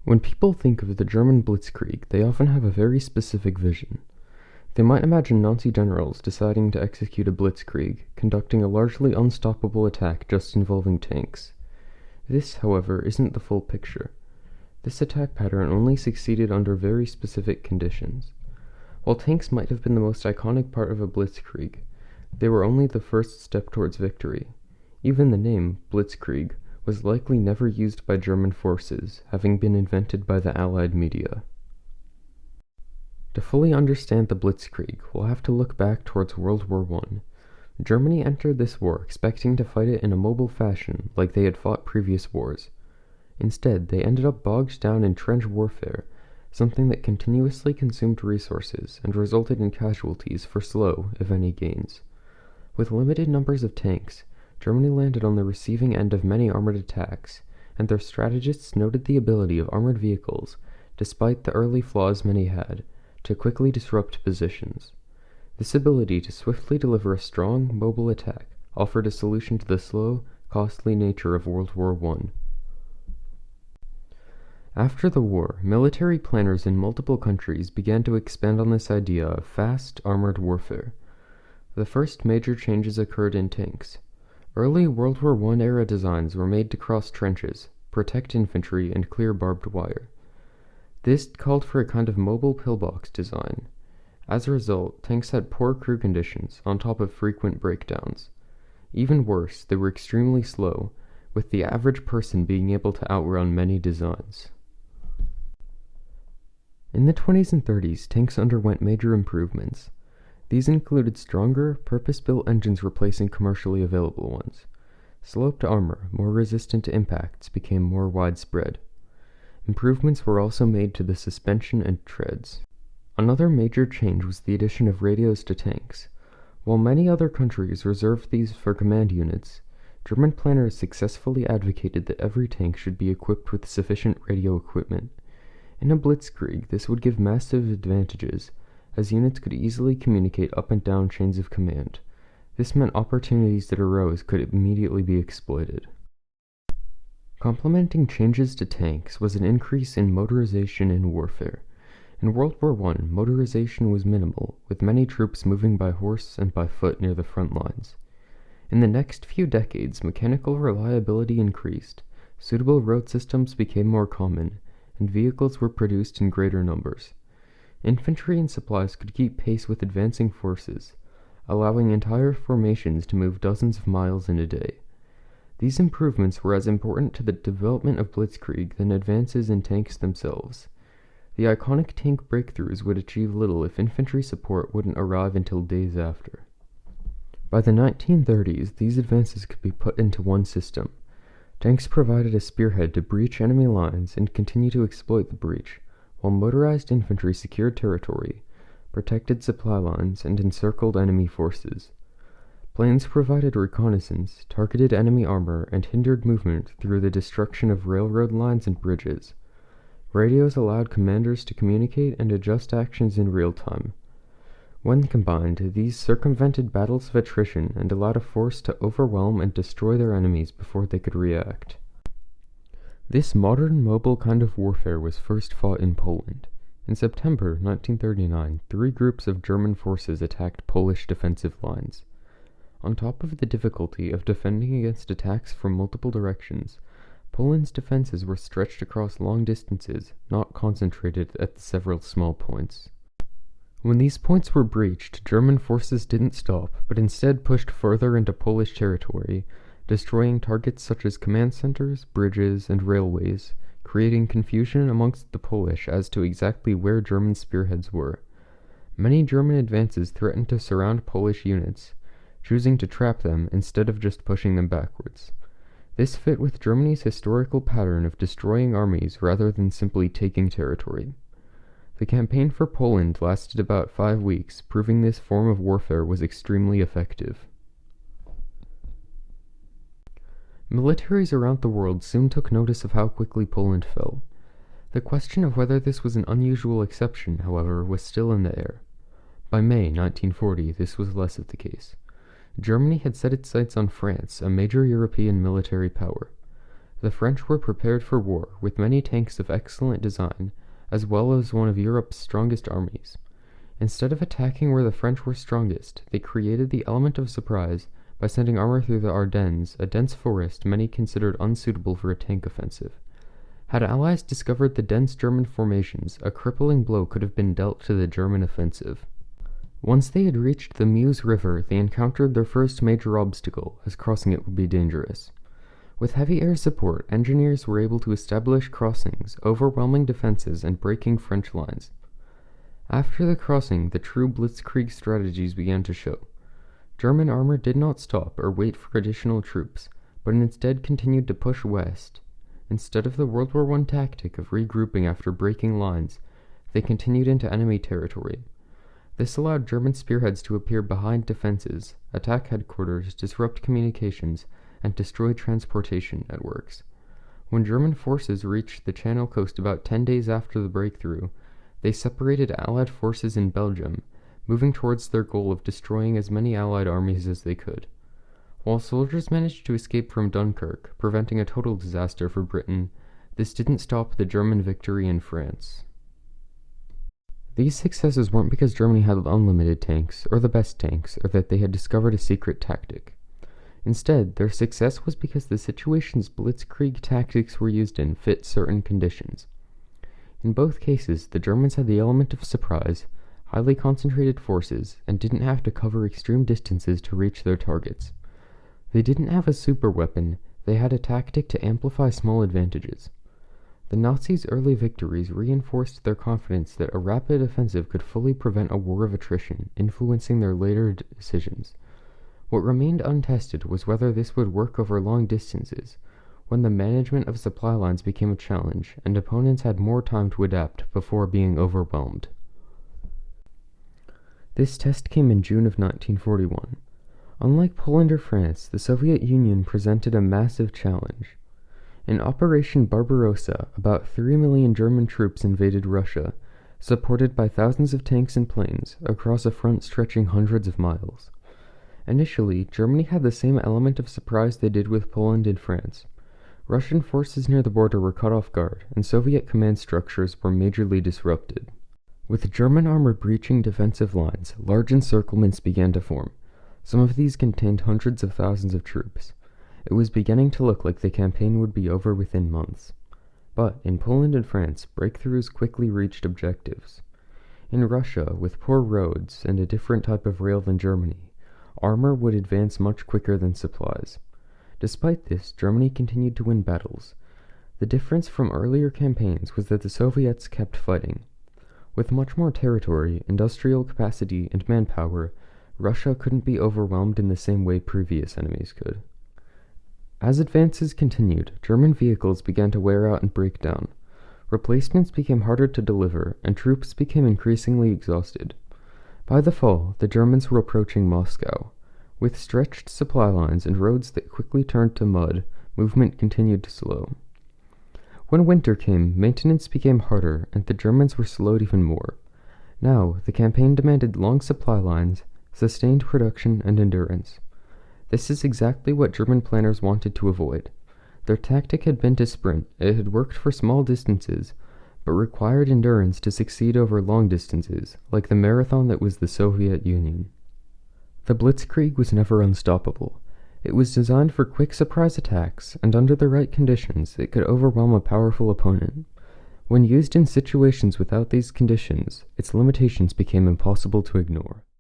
When people think of the German Blitzkrieg, they often have a very specific vision. They might imagine Nazi generals deciding to execute a Blitzkrieg, conducting a largely unstoppable attack just involving tanks. This, however, isn't the full picture. This attack pattern only succeeded under very specific conditions. While tanks might have been the most iconic part of a Blitzkrieg, they were only the first step towards victory. Even the name, Blitzkrieg, was likely never used by German forces, having been invented by the Allied media. To fully understand the Blitzkrieg, we'll have to look back towards World War I. Germany entered this war expecting to fight it in a mobile fashion like they had fought previous wars. Instead, they ended up bogged down in trench warfare, something that continuously consumed resources and resulted in casualties for slow, if any, gains. With limited numbers of tanks, Germany landed on the receiving end of many armored attacks, and their strategists noted the ability of armored vehicles, despite the early flaws many had, to quickly disrupt positions. This ability to swiftly deliver a strong, mobile attack offered a solution to the slow, costly nature of World War I. After the war, military planners in multiple countries began to expand on this idea of fast, armored warfare. The first major changes occurred in tanks. Early World War I era designs were made to cross trenches, protect infantry, and clear barbed wire. This called for a kind of mobile pillbox design. As a result, tanks had poor crew conditions on top of frequent breakdowns. Even worse, they were extremely slow, with the average person being able to outrun many designs. In the 20s and 30s, tanks underwent major improvements. These included stronger, purpose-built engines replacing commercially available ones. Sloped armor, more resistant to impacts, became more widespread. Improvements were also made to the suspension and treads. Another major change was the addition of radios to tanks. While many other countries reserved these for command units, German planners successfully advocated that every tank should be equipped with sufficient radio equipment. In a blitzkrieg, this would give massive advantages, as units could easily communicate up and down chains of command. This meant opportunities that arose could immediately be exploited. Complementing changes to tanks was an increase in motorization in warfare. In World War I, motorization was minimal, with many troops moving by horse and by foot near the front lines. In the next few decades, mechanical reliability increased, suitable road systems became more common, and vehicles were produced in greater numbers. Infantry and supplies could keep pace with advancing forces, allowing entire formations to move dozens of miles in a day. These improvements were as important to the development of Blitzkrieg than advances in tanks themselves. The iconic tank breakthroughs would achieve little if infantry support wouldn't arrive until days after. By the 1930s, these advances could be put into one system. Tanks provided a spearhead to breach enemy lines and continue to exploit the breach, while motorized infantry secured territory, protected supply lines, and encircled enemy forces. Planes provided reconnaissance, targeted enemy armor, and hindered movement through the destruction of railroad lines and bridges. Radios allowed commanders to communicate and adjust actions in real time. When combined, these circumvented battles of attrition and allowed a force to overwhelm and destroy their enemies before they could react. This modern mobile kind of warfare was first fought in Poland. In September 1939, 3 groups of German forces attacked Polish defensive lines. On top of the difficulty of defending against attacks from multiple directions, Poland's defenses were stretched across long distances, not concentrated at the several small points. When these points were breached, German forces didn't stop, but instead pushed further into Polish territory, destroying targets such as command centers, bridges, and railways, creating confusion amongst the Polish as to exactly where German spearheads were. Many German advances threatened to surround Polish units, choosing to trap them instead of just pushing them backwards. This fit with Germany's historical pattern of destroying armies rather than simply taking territory. The campaign for Poland lasted about 5 weeks, proving this form of warfare was extremely effective. Militaries around the world soon took notice of how quickly Poland fell. The question of whether this was an unusual exception, however, was still in the air. By May 1940, this was less of the case. Germany had set its sights on France, a major European military power. The French were prepared for war with many tanks of excellent design, as well as one of Europe's strongest armies. Instead of attacking where the French were strongest, they created the element of surprise by sending armor through the Ardennes, a dense forest many considered unsuitable for a tank offensive. Had Allies discovered the dense German formations, a crippling blow could have been dealt to the German offensive. Once they had reached the Meuse River, they encountered their first major obstacle, as crossing it would be dangerous. With heavy air support, engineers were able to establish crossings, overwhelming defenses, and breaking French lines. After the crossing, the true Blitzkrieg strategies began to show. German armor did not stop or wait for additional troops, but instead continued to push west. Instead of the World War I tactic of regrouping after breaking lines, they continued into enemy territory. This allowed German spearheads to appear behind defenses, attack headquarters, disrupt communications, and destroy transportation networks. When German forces reached the Channel coast about 10 days after the breakthrough, they separated Allied forces in Belgium, moving towards their goal of destroying as many Allied armies as they could. While soldiers managed to escape from Dunkirk, preventing a total disaster for Britain, this didn't stop the German victory in France. These successes weren't because Germany had unlimited tanks, or the best tanks, or that they had discovered a secret tactic. Instead, their success was because the situations Blitzkrieg tactics were used in fit certain conditions. In both cases, the Germans had the element of surprise, highly concentrated forces, and didn't have to cover extreme distances to reach their targets. They didn't have a super weapon, they had a tactic to amplify small advantages. The Nazis' early victories reinforced their confidence that a rapid offensive could fully prevent a war of attrition, influencing their later decisions. What remained untested was whether this would work over long distances, when the management of supply lines became a challenge, and opponents had more time to adapt before being overwhelmed. This test came in June of 1941. Unlike Poland or France, the Soviet Union presented a massive challenge. In Operation Barbarossa, about 3 million German troops invaded Russia, supported by thousands of tanks and planes, across a front stretching hundreds of miles. Initially, Germany had the same element of surprise they did with Poland and France. Russian forces near the border were caught off guard, and Soviet command structures were majorly disrupted. With German armor breaching defensive lines, large encirclements began to form. Some of these contained hundreds of thousands of troops. It was beginning to look like the campaign would be over within months. But in Poland and France, breakthroughs quickly reached objectives. In Russia, with poor roads and a different type of rail than Germany, armor would advance much quicker than supplies. Despite this, Germany continued to win battles. The difference from earlier campaigns was that the Soviets kept fighting. With much more territory, industrial capacity, and manpower, Russia couldn't be overwhelmed in the same way previous enemies could. As advances continued, German vehicles began to wear out and break down. Replacements became harder to deliver, and troops became increasingly exhausted. By the fall, the Germans were approaching Moscow. With stretched supply lines and roads that quickly turned to mud, movement continued to slow. When winter came, maintenance became harder, and the Germans were slowed even more. Now, the campaign demanded long supply lines, sustained production, and endurance. This is exactly what German planners wanted to avoid. Their tactic had been to sprint. It had worked for small distances, but required endurance to succeed over long distances, like the marathon that was the Soviet Union. The Blitzkrieg was never unstoppable. It was designed for quick surprise attacks, and under the right conditions, it could overwhelm a powerful opponent. When used in situations without these conditions, its limitations became impossible to ignore.